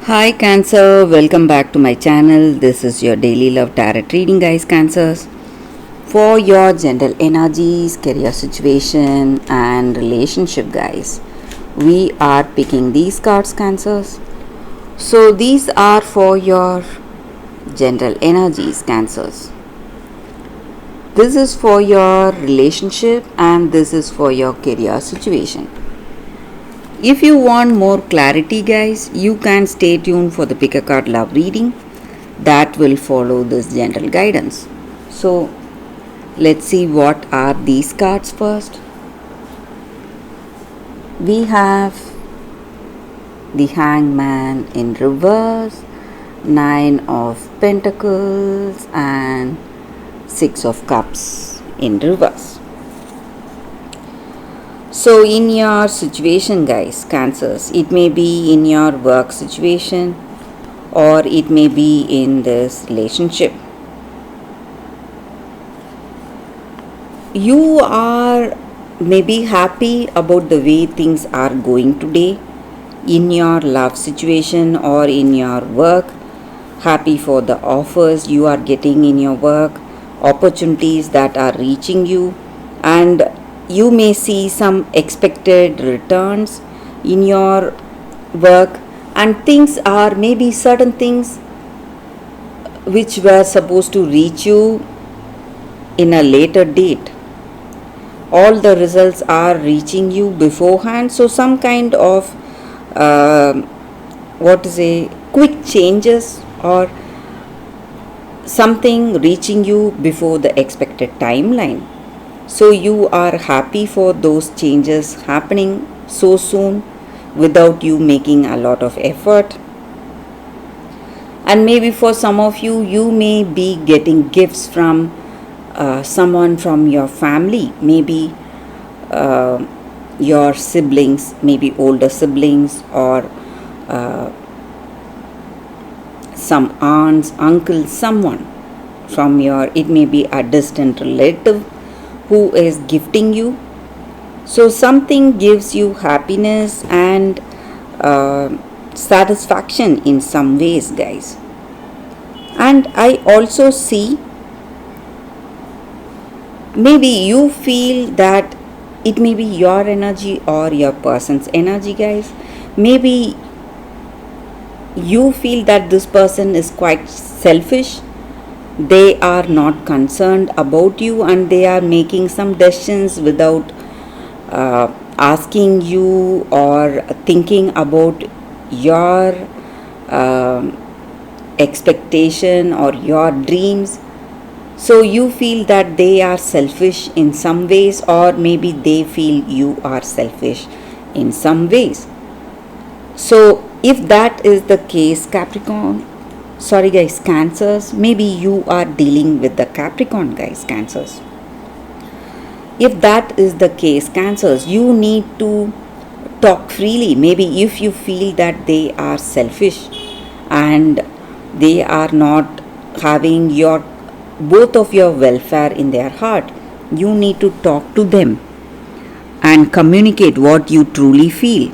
Hi Cancer, welcome back to my channel. This is your daily love tarot reading, guys. Cancers, for your general energies, career situation, and relationship, guys. We are picking these cards, Cancers. So, these are for your general energies, Cancers. This is for your relationship, and this is for your career situation. If you want more clarity, guys, you can stay tuned for the pick a card love reading that will follow this general guidance. So, let's see what are these cards first. We have the Hangman in reverse, Nine of Pentacles, and Six of Cups in reverse. So, in your situation, guys, Cancers, it may be in your work situation or it may be in this relationship. You are maybe happy about the way things are going today in your love situation or in your work. Happy for the offers you are getting in your work, opportunities that are reaching you, and you may see some expected returns in your work, and things are maybe certain things which were supposed to reach you in a later date. All the results are reaching you beforehand, so some kind of quick changes or something reaching you before the expected timeline. So you are happy for those changes happening so soon without you making a lot of effort. And maybe for some of you, you may be getting gifts from someone from your family, maybe your siblings, maybe older siblings, or some aunts, uncles, someone from it may be a distant relative who is gifting you. So something gives you happiness and satisfaction in some ways, guys. And I also see maybe you feel that it may be your energy or your person's energy, guys. Maybe you feel that this person is quite selfish. They are not concerned about you and they are making some decisions without asking you or thinking about your expectation or your dreams. So you feel that they are selfish in some ways, or maybe they feel you are selfish in some ways. So if that is the case, Cancers, maybe you are dealing with the Capricorn, guys, Cancers. If that is the case, Cancers, you need to talk freely. Maybe if you feel that they are selfish and they are not having both of your welfare in their heart, you need to talk to them and communicate what you truly feel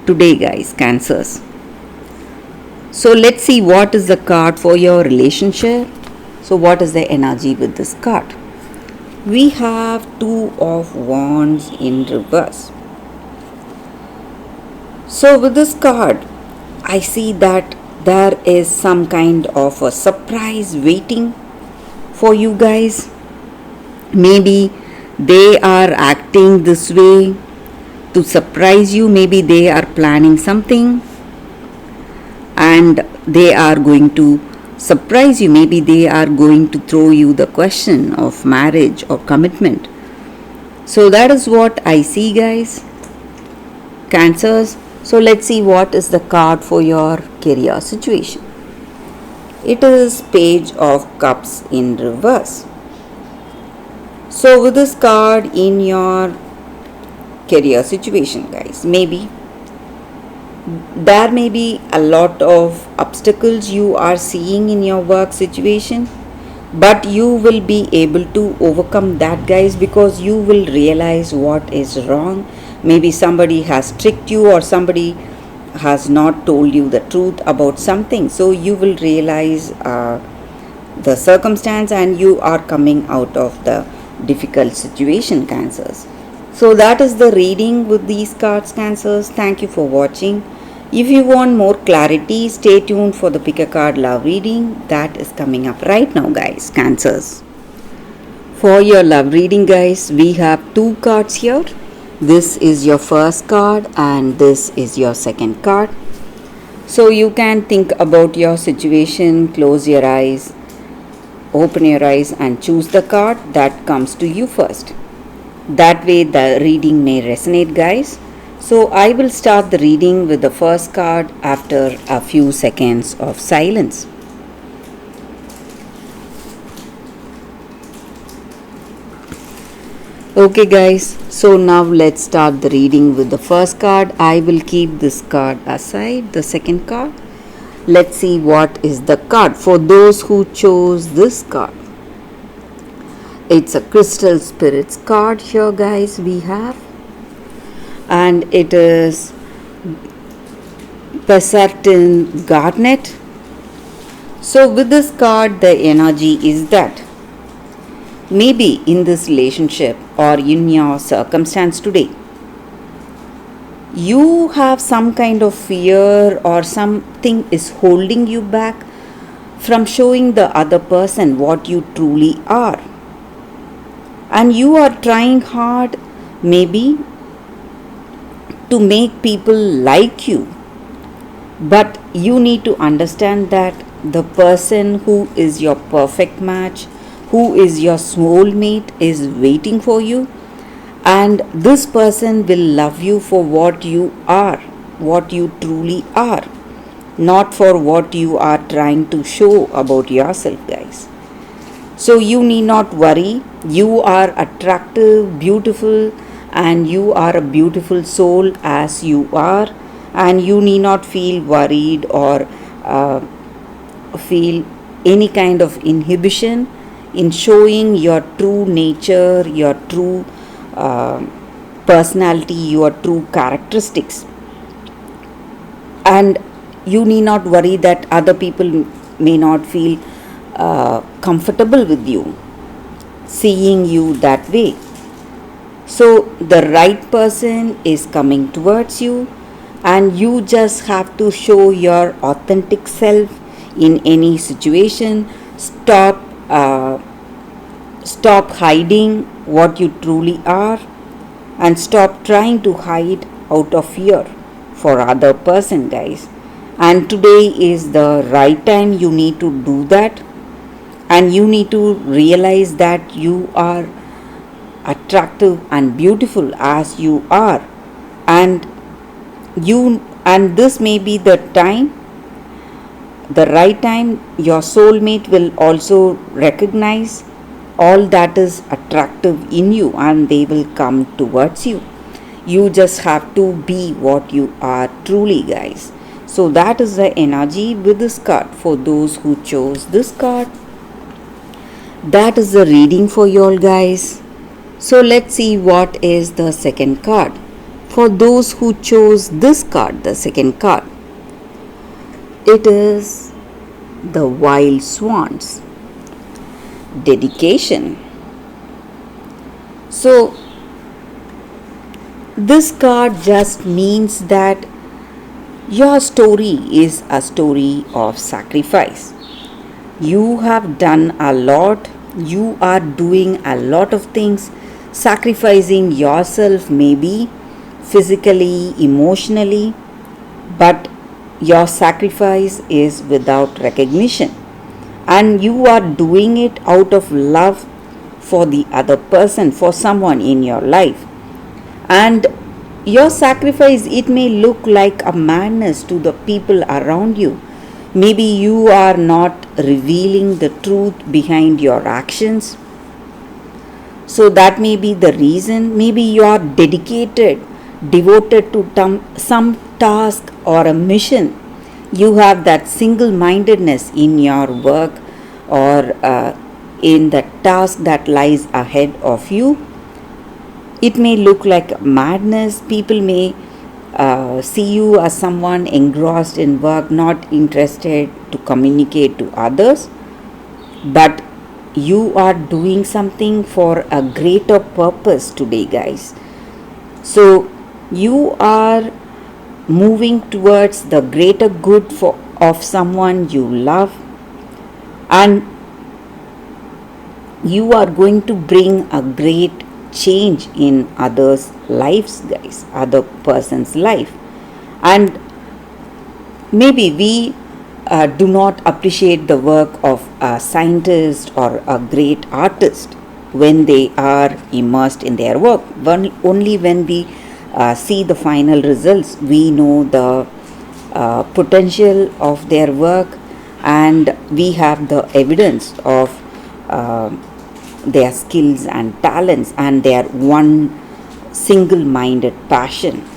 today, guys, Cancers. So let's see what is the card for your relationship. So what is the energy with this card? We have Two of Wands in reverse. So with this card, I see that there is some kind of a surprise waiting for you guys. Maybe they are acting this way to surprise you. Maybe they are planning something and they are going to surprise you. Maybe they are going to throw you the question of marriage or commitment. So that is what I see, guys, Cancers. So let's see what is the card for your career situation. It is Page of Cups in reverse. So with this card in your career situation, guys, maybe there may be a lot of obstacles you are seeing in your work situation, but you will be able to overcome that, guys, because you will realize what is wrong. Maybe somebody has tricked you or somebody has not told you the truth about something, so you will realize the circumstance and you are coming out of the difficult situation, Cancers. So that is the reading with these cards, Cancers. Thank you for watching. If you want more clarity, stay tuned for the pick a card love reading that is coming up right now, guys, Cancers. For your love reading, guys, we have two cards here. This is your first card and this is your second card. So you can think about your situation, close your eyes, open your eyes and choose the card that comes to you first. That way the reading may resonate, guys. So I will start the reading with the first card after a few seconds of silence. Okay, guys, so now let's start the reading with the first card. I will keep this card aside, the second card. Let's see what is the card for those who chose this card. It's a Crystal Spirits card here, guys, we have. And it is Pesartin Garnet. So with this card, the energy is that maybe in this relationship or in your circumstance today, you have some kind of fear or something is holding you back from showing the other person what you truly are. And you are trying hard, maybe, to make people like you. But you need to understand that the person who is your perfect match, who is your soulmate, is waiting for you. And this person will love you for what you are, what you truly are, not for what you are trying to show about yourself, guys. So you need not worry. You are attractive, beautiful, and you are a beautiful soul as you are. And you need not feel worried or feel any kind of inhibition in showing your true nature, your true personality, your true characteristics. And you need not worry that other people may not feel comfortable with you, seeing you that way. So the right person is coming towards you, and you just have to show your authentic self in any situation. Stop hiding what you truly are, and stop trying to hide out of fear for other person, guys. And today is the right time you need to do that, and you need to realize that you are attractive and beautiful as you are. And this may be the time, the right time, your soulmate will also recognize all that is attractive in you and they will come towards you. You just have to be what you are truly, guys. So that is the energy with this card for those who chose this card. That is the reading for you all, guys. So let's see what is the second card. For those who chose this card, the second card, it is the Wild Swans. Dedication. So this card just means that your story is a story of sacrifice. You have done a lot. You are doing a lot of things, sacrificing yourself, maybe physically, emotionally, but your sacrifice is without recognition. And you are doing it out of love for the other person, for someone in your life. And your sacrifice, it may look like a madness to the people around you. Maybe you are not revealing the truth behind your actions. So that may be the reason. Maybe you are devoted to some task or a mission. You have that single-mindedness in your work or in the task that lies ahead of you. It may look like madness. People may see you as someone engrossed in work, not interested to communicate to others, but you are doing something for a greater purpose today, guys. So you are moving towards the greater good of someone you love, and you are going to bring a great change in others' lives, guys, other person's life. And maybe we do not appreciate the work of a scientist or a great artist when they are immersed in their work. Only when we see the final results, we know the potential of their work, and we have the evidence of uh, their skills and talents and their one single minded passion.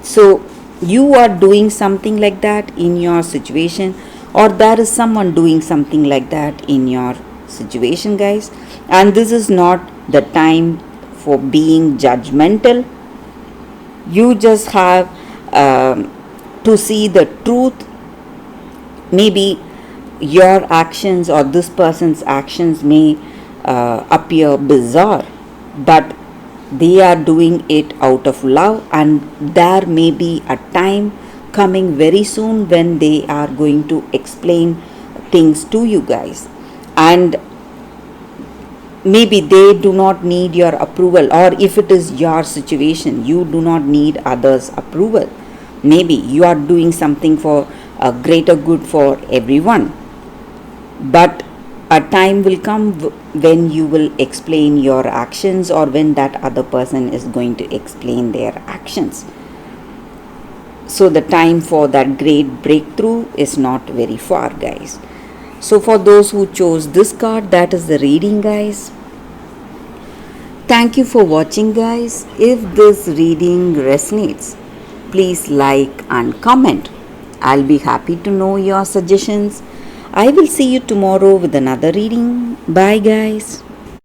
So you are doing something like that in your situation, or there is someone doing something like that in your situation, guys. And this is not the time for being judgmental. You just have to see the truth. Maybe your actions or this person's actions may appear bizarre, but they are doing it out of love, and there may be a time coming very soon when they are going to explain things to you guys, and maybe they do not need your approval, or if it is your situation, you do not need others' approval. Maybe you are doing something for a greater good for everyone, but a time will come when you will explain your actions, or when that other person is going to explain their actions. So the time for that great breakthrough is not very far, guys. So for those who chose this card, that is the reading, guys. Thank you for watching, guys. If this reading resonates, please like and comment. I'll be happy to know your suggestions. I will see you tomorrow with another reading. Bye, guys.